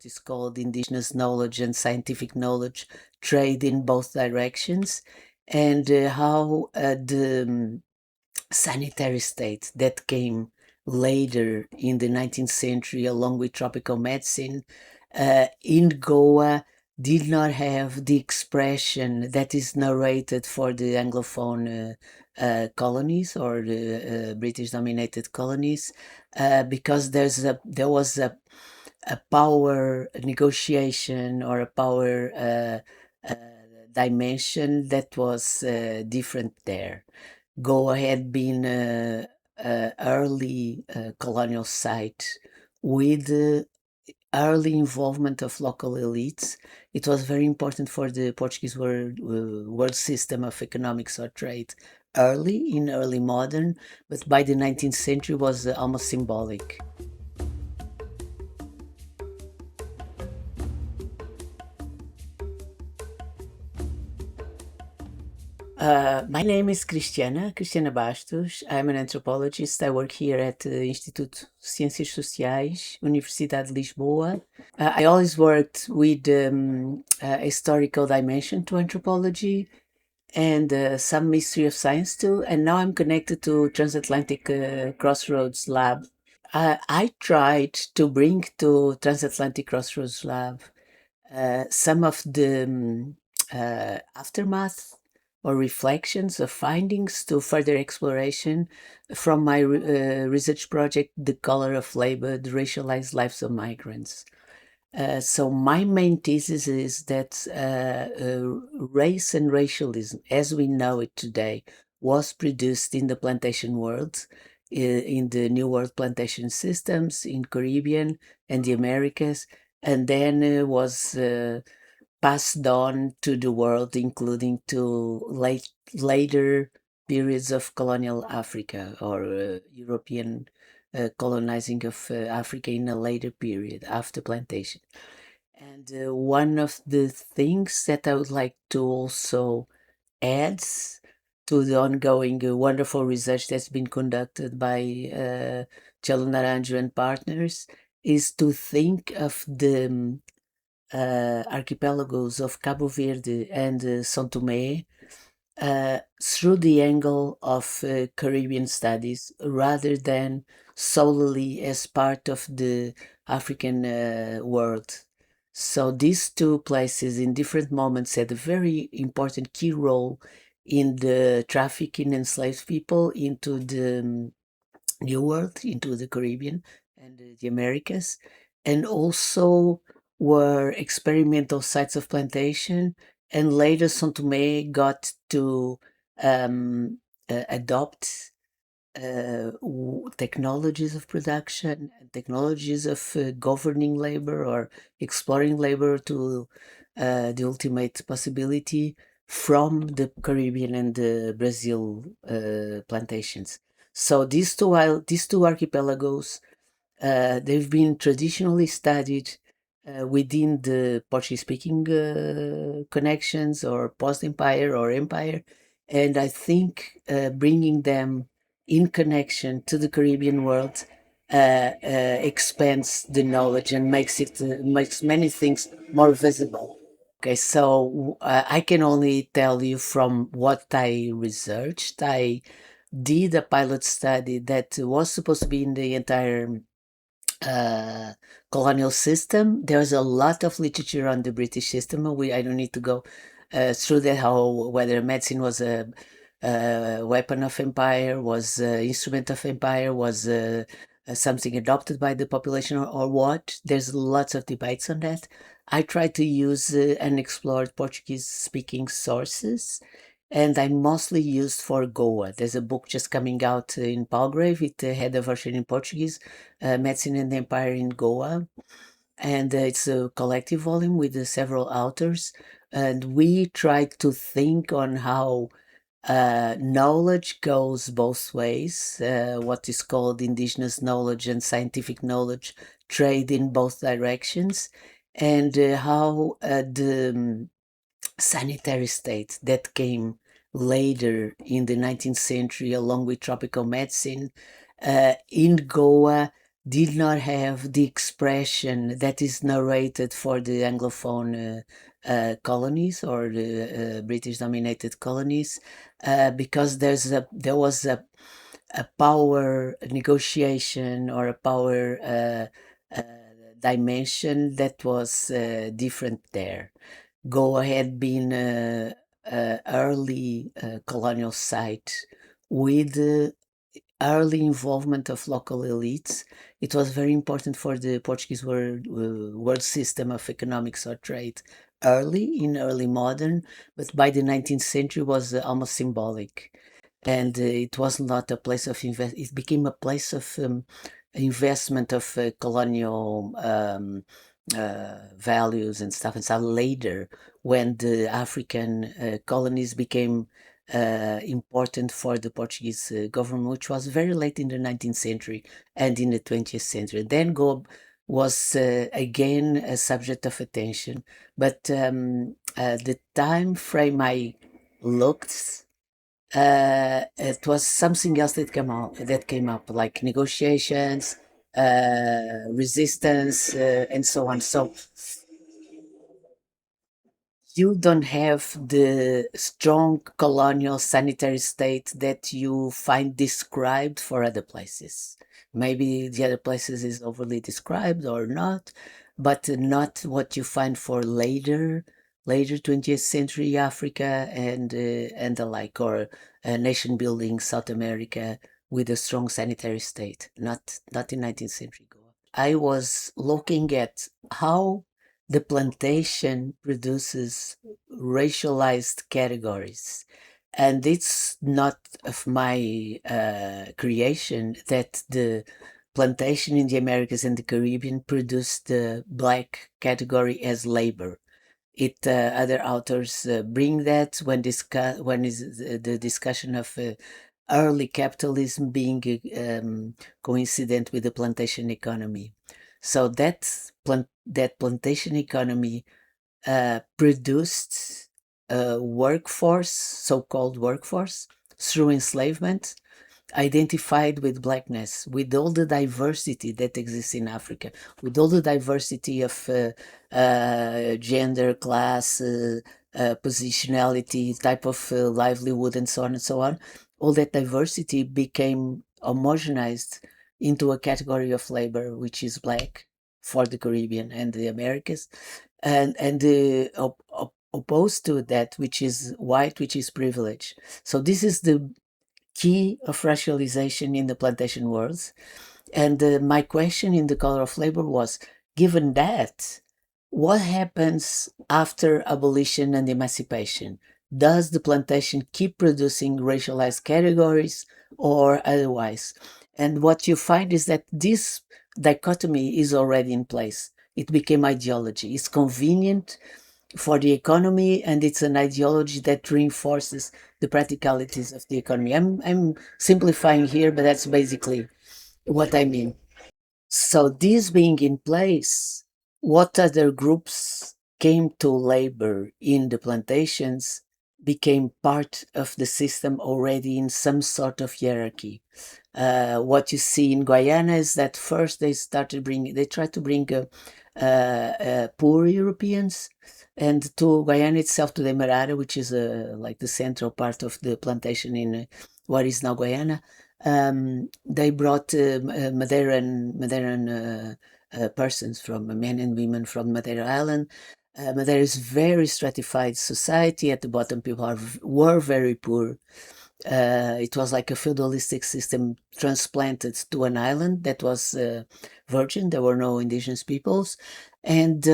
what is called indigenous knowledge and scientific knowledge trade in both directions, and how the sanitary state that came later in the 19th century along with tropical medicine in Goa did not have the expression that is narrated for the Anglophone colonies or the British dominated colonies because there was a power negotiation or a power dimension that was different there. Goa had been early colonial site with early involvement of local elites. It was very important for the Portuguese world system of economics or trade in early modern, but by the 19th century was almost symbolic. My name is Cristiana Bastos. I'm an anthropologist. I work here at the Instituto de Ciências Sociais, Universidade de Lisboa. I always worked with a historical dimension to anthropology and some history of science too. And now I'm connected to Transatlantic Crossroads Lab. I tried to bring to Transatlantic Crossroads Lab some of the aftermath or reflections of findings to further exploration from my research project, The Color of Labor, the Racialized Lives of Migrants. So my main thesis is that race and racialism, as we know it today, was produced in the plantation world, in the New World plantation systems in Caribbean and the Americas, and then was passed on to the world, including to later periods of colonial Africa or European colonizing of Africa in a later period after plantation. And one of the things that I would like to also add to the ongoing wonderful research that's been conducted by Cello Naranjo and partners is to think of the archipelagos of Cabo Verde and São Tomé through the angle of Caribbean studies rather than solely as part of the African world. So these two places in different moments had a very important key role in the trafficking enslaved people into the New World, into the Caribbean and the Americas, and also were experimental sites of plantation. And later, São Tomé got to adopt technologies of production, technologies of governing labor or exploring labor to the ultimate possibility from the Caribbean and the Brazil plantations. So these two archipelagos, they've been traditionally studied within the Portuguese-speaking connections or post-empire or empire, and I think bringing them in connection to the Caribbean world expands the knowledge and makes many things more visible. Okay, so I can only tell you from what I researched. I did a pilot study that was supposed to be in the entire colonial system. There's a lot of literature on the British system. I don't need to go through that, whether medicine was a weapon of empire, was an instrument of empire, was something adopted by the population or what. There's lots of debates on that. I tried to use unexplored Portuguese-speaking sources, and I mostly used for Goa. There's a book just coming out in Palgrave. It had a version in Portuguese, Medicine and Empire in Goa. And it's a collective volume with several authors. And we tried to think on how knowledge goes both ways, what is called indigenous knowledge and scientific knowledge trade in both directions, and how the sanitary state that came later in the 19th century along with tropical medicine in Goa did not have the expression that is narrated for the Anglophone colonies or the British-dominated colonies, because there was a power negotiation or a power uh, dimension that was different there. Goa had been early colonial site with early involvement of local elites. It was very important for the Portuguese world system of economics or trade early modern, but by the 19th century was almost symbolic. And it was not a place of invest. It became a place of investment of colonial values and stuff. And so later, when the African colonies became important for the Portuguese government, which was very late in the 19th century and in the 20th century. Then Goa was again a subject of attention, but the time frame I looked, it was something else that came up, like negotiations, resistance, and so on. So you don't have the strong colonial sanitary state that you find described for other places. Maybe the other places is overly described or not, but not what you find for later 20th century Africa and the like, or nation building South America with a strong sanitary state. Not in 19th century Goa. I was looking at how the plantation produces racialized categories. And it's not of my creation that the plantation in the Americas and the Caribbean produced the black category as labor. Other authors bring that when is the discussion of early capitalism being coincident with the plantation economy. So that plantation economy produced a workforce, so-called workforce, through enslavement, identified with blackness, with all the diversity that exists in Africa, with all the diversity of gender, class, positionality, type of livelihood, and so on and so on. All that diversity became homogenized into a category of labor, which is black for the Caribbean and the Americas, and opposed to that, which is white, which is privilege. So this is the key of racialization in the plantation world. And my question in the color of labor was, given that, what happens after abolition and emancipation? Does the plantation keep producing racialized categories or otherwise? And what you find is that this dichotomy is already in place. It became ideology. It's convenient for the economy, and it's an ideology that reinforces the practicalities of the economy. I'm simplifying here, but that's basically what I mean. So this being in place, what other groups came to labor in the plantations became part of the system already in some sort of hierarchy. What you see in Guyana is that first they tried to bring poor Europeans and to Guyana itself, to the Demerara, which is like the central part of the plantation in what is now Guyana. They brought Madeiran persons from men and women from Madeira Island. Madeira is very stratified society. At the bottom, people were very poor. It was like a feudalistic system transplanted to an island that was virgin. There were no indigenous peoples. And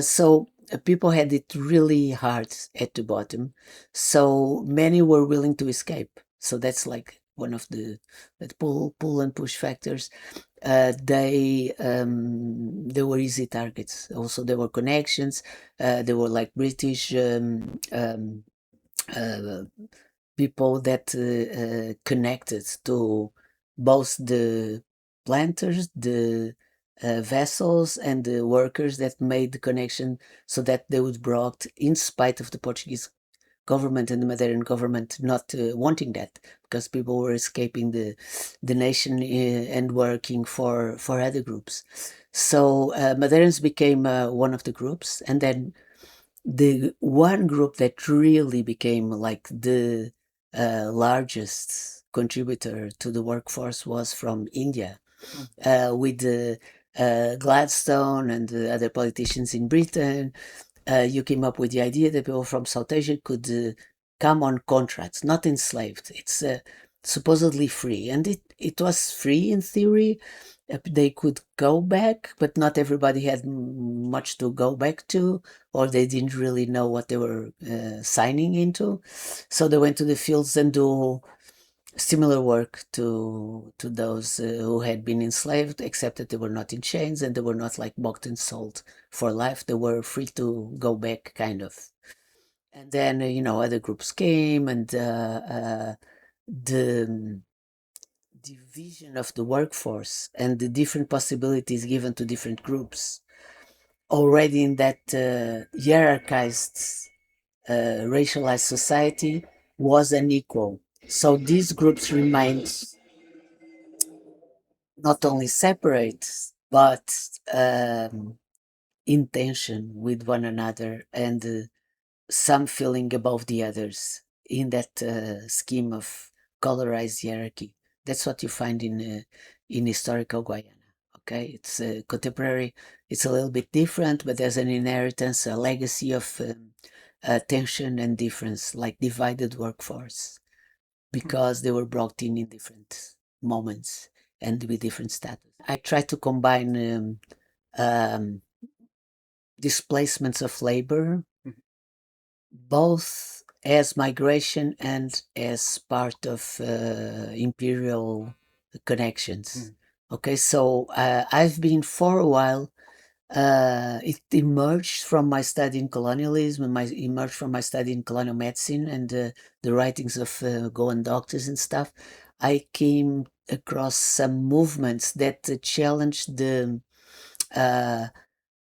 so people had it really hard at the bottom. So many were willing to escape. So that's like one of the pull and push factors. They were easy targets. Also, there were connections. There were like British uh, people that connected to both the planters, the vessels, and the workers that made the connection so that they would brought, in spite of the Portuguese government and the Madeiran government not wanting that, because people were escaping the nation and working for other groups. So Madeirans became one of the groups, and then the one group that really became like the largest contributor to the workforce was from India, with Gladstone and the other politicians in Britain. You came up with the idea that people from South Asia could come on contracts, not enslaved. It's supposedly free, and it was free in theory. They could go back, but not everybody had much to go back to, or they didn't really know what they were signing into. So they went to the fields and do similar work to those who had been enslaved, except that they were not in chains and they were not like bought and sold for life. They were free to go back, kind of. And then, other groups came, and the division of the workforce and the different possibilities given to different groups already in that hierarchized, racialized society was unequal. So these groups remained not only separate, but in tension with one another, and some feeling above the others in that scheme of colorized hierarchy. That's what you find in historical Guyana. Okay, it's contemporary. It's a little bit different, but there's an inheritance, a legacy of tension and difference, like divided workforce, because they were brought in different moments and with different status. I try to combine displacements of labor, both as migration and as part of imperial connections. Okay, so I've been for a while. It emerged from my study in colonialism, and emerged from my study in colonial medicine and the writings of Goan doctors and stuff. I came across some movements that challenged the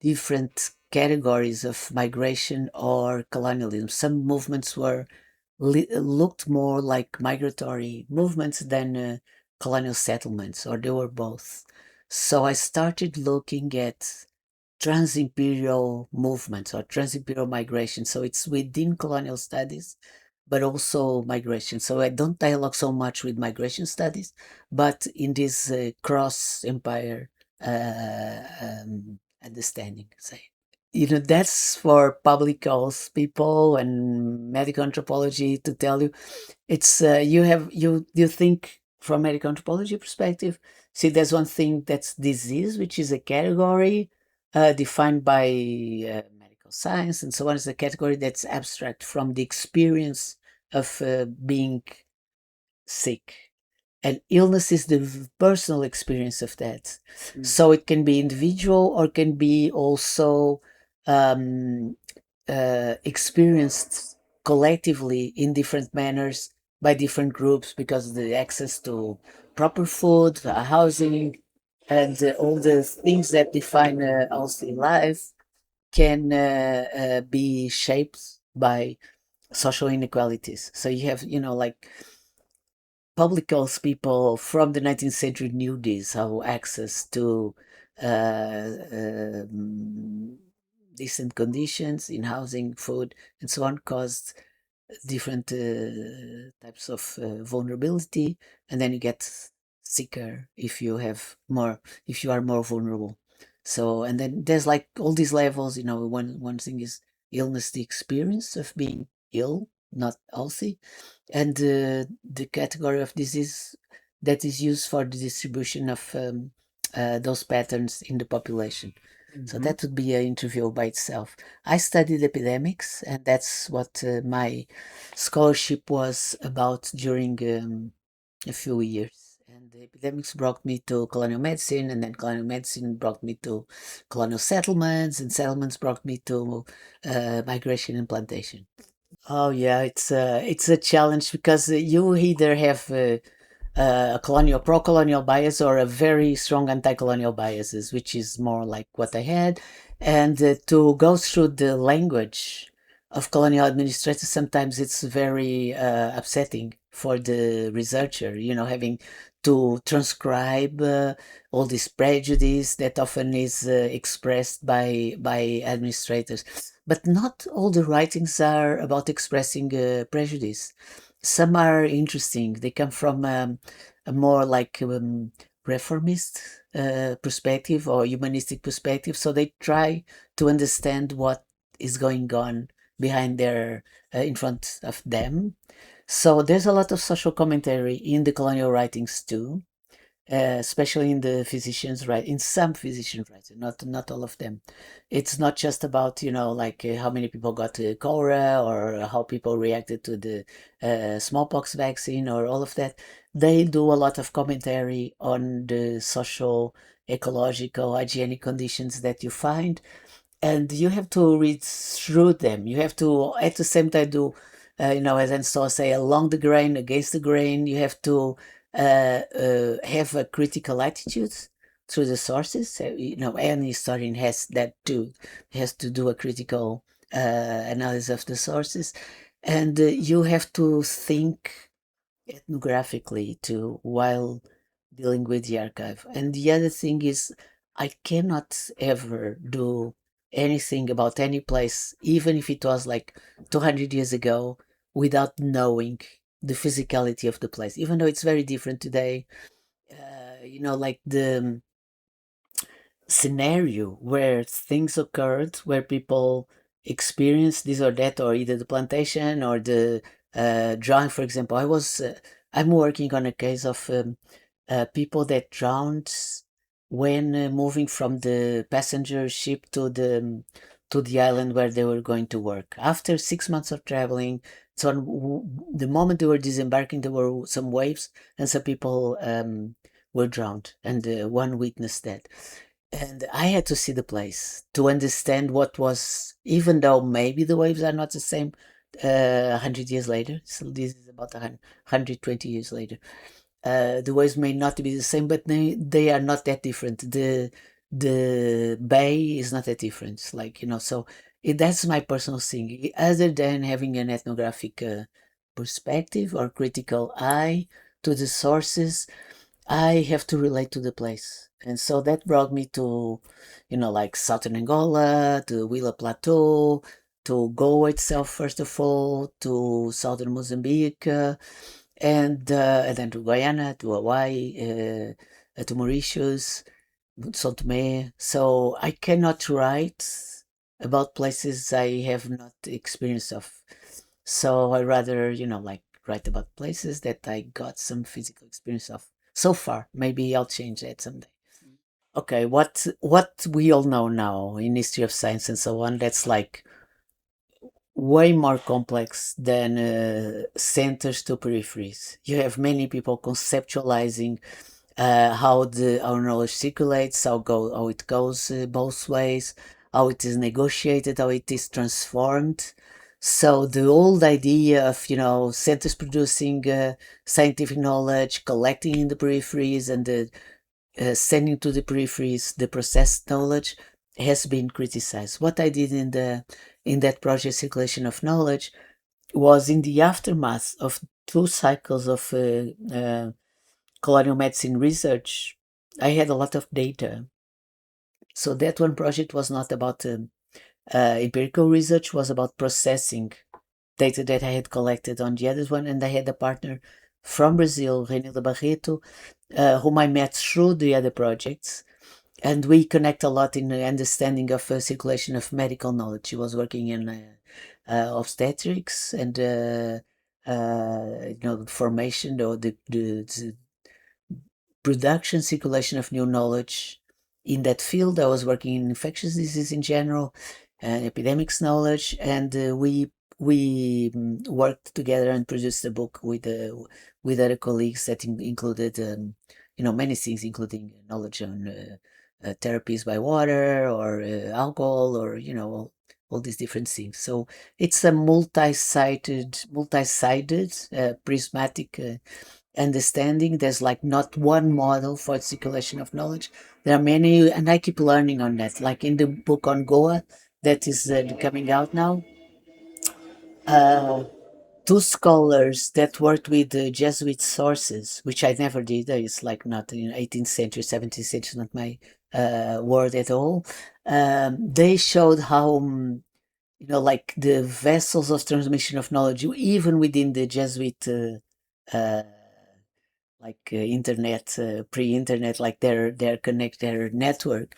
different categories of migration or colonialism. Some movements were looked more like migratory movements than colonial settlements, or they were both. So I started looking at trans-imperial movements or trans-imperial migration. So it's within colonial studies, but also migration. So I don't dialogue so much with migration studies, but in this cross-empire understanding, say. That's for public health people and medical anthropology to tell you. It's you think from medical anthropology perspective. See, there's one thing that's disease, which is a category defined by medical science and so on. Is a category that's abstract from the experience of being sick. And illness is the personal experience of that. So it can be individual or can be also experienced collectively in different manners by different groups, because the access to proper food, housing, and all the things that define healthy life can be shaped by social inequalities. So you have, like public health people from the 19th century knew this, how access to decent conditions in housing, food, and so on caused different types of vulnerability, and then you get sicker if you are more vulnerable. So, and then there's like all these levels. One thing is illness, the experience of being ill, not healthy, and the category of disease that is used for the distribution of those patterns in the population. So that would be an interview by itself. I studied epidemics, and that's what my scholarship was about during a few years. And the epidemics brought me to colonial medicine, and then colonial medicine brought me to colonial settlements, and settlements brought me to migration and plantation. Oh yeah, it's a challenge, because you either have a colonial pro-colonial bias or a very strong anti-colonial biases, which is more like what I had. And to go through the language of colonial administrators, sometimes it's very upsetting for the researcher, having to transcribe all this prejudice that often is expressed by administrators. But not all the writings are about expressing prejudice. Some are interesting. They come from a more like reformist perspective or humanistic perspective. So they try to understand what is going on behind their in front of them. So there's a lot of social commentary in the colonial writings too, especially in the physicians, right? In some physicians, right? Not all of them. It's not just about like how many people got cholera or how people reacted to the smallpox vaccine or all of that. They do a lot of commentary on the social, ecological, hygienic conditions that you find, and you have to read through them. You have to at the same time do as Ansel say, along the grain, against the grain. You have to have a critical attitude through the sources. Any historian has that too, has to do a critical analysis of the sources, and you have to think ethnographically too while dealing with the archive. And the other thing is, I cannot ever do anything about any place, even if it was like 200 years ago, without knowing the physicality of the place, even though it's very different today. Like the scenario where things occurred, where people experienced this or that, or either the plantation or the drawing. For example, I'm working on a case of people that drowned when moving from the passenger ship to the island where they were going to work. After 6 months of traveling, so the moment they were disembarking, there were some waves and some people were drowned, and one witnessed that. And I had to see the place to understand what was, even though maybe the waves are not the same 100 years later. So this is about 120 years later. The waves may not be the same, but they are not that different. The bay is not that different. Like, so that's my personal thing. Other than having an ethnographic perspective or critical eye to the sources, I have to relate to the place. And so that brought me to, like southern Angola, to Willa Plateau, to Goa itself, first of all, to southern Mozambique, and then to Guyana, to Hawaii, to Mauritius, São Tomé. So I cannot write about places I have not experience of. So I rather, like write about places that I got some physical experience of so far. Maybe I'll change that someday. Okay, what we all know now in history of science and so on, that's like way more complex than centers to peripheries. You have many people conceptualizing how our knowledge circulates, how it goes both ways, how it is negotiated, how it is transformed. So the old idea of centers producing scientific knowledge, collecting in the peripheries, and sending to the peripheries the processed knowledge has been criticized. What I did in that project, Circulation of Knowledge, was in the aftermath of 2 cycles of colonial medicine research. I had a lot of data. So that one project was not about empirical research, was about processing data that I had collected on the other one. And I had a partner from Brazil, Renilda Barreto, whom I met through the other projects. And we connect a lot in the understanding of circulation of medical knowledge. She was working in obstetrics and formation or the production, circulation of new knowledge in that field. I was working in infectious disease in general, epidemics knowledge, and we worked together and produced a book with other colleagues that included many things, including knowledge on therapies by water or alcohol, or all these different things. So it's a multi-sided, prismatic understanding. There's like not one model for circulation of knowledge. There are many, and I keep learning on that. Like in the book on Goa that is coming out now, Uh, Two scholars that worked with the Jesuit sources, which I never did. It's like not in 18th century, 17th century, not my word at all. They showed how, like the vessels of transmission of knowledge, even within the Jesuit, internet, pre-internet, like their network,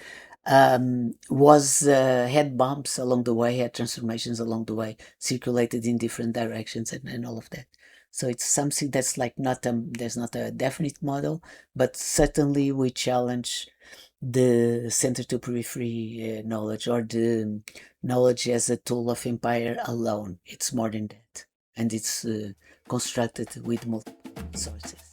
was had bumps along the way, had transformations along the way, circulated in different directions, and all of that. So it's something that's like not there's not a definite model, but certainly we challenge the center to periphery knowledge, or the knowledge as a tool of empire alone. It's more than that, and it's constructed with multiple sources.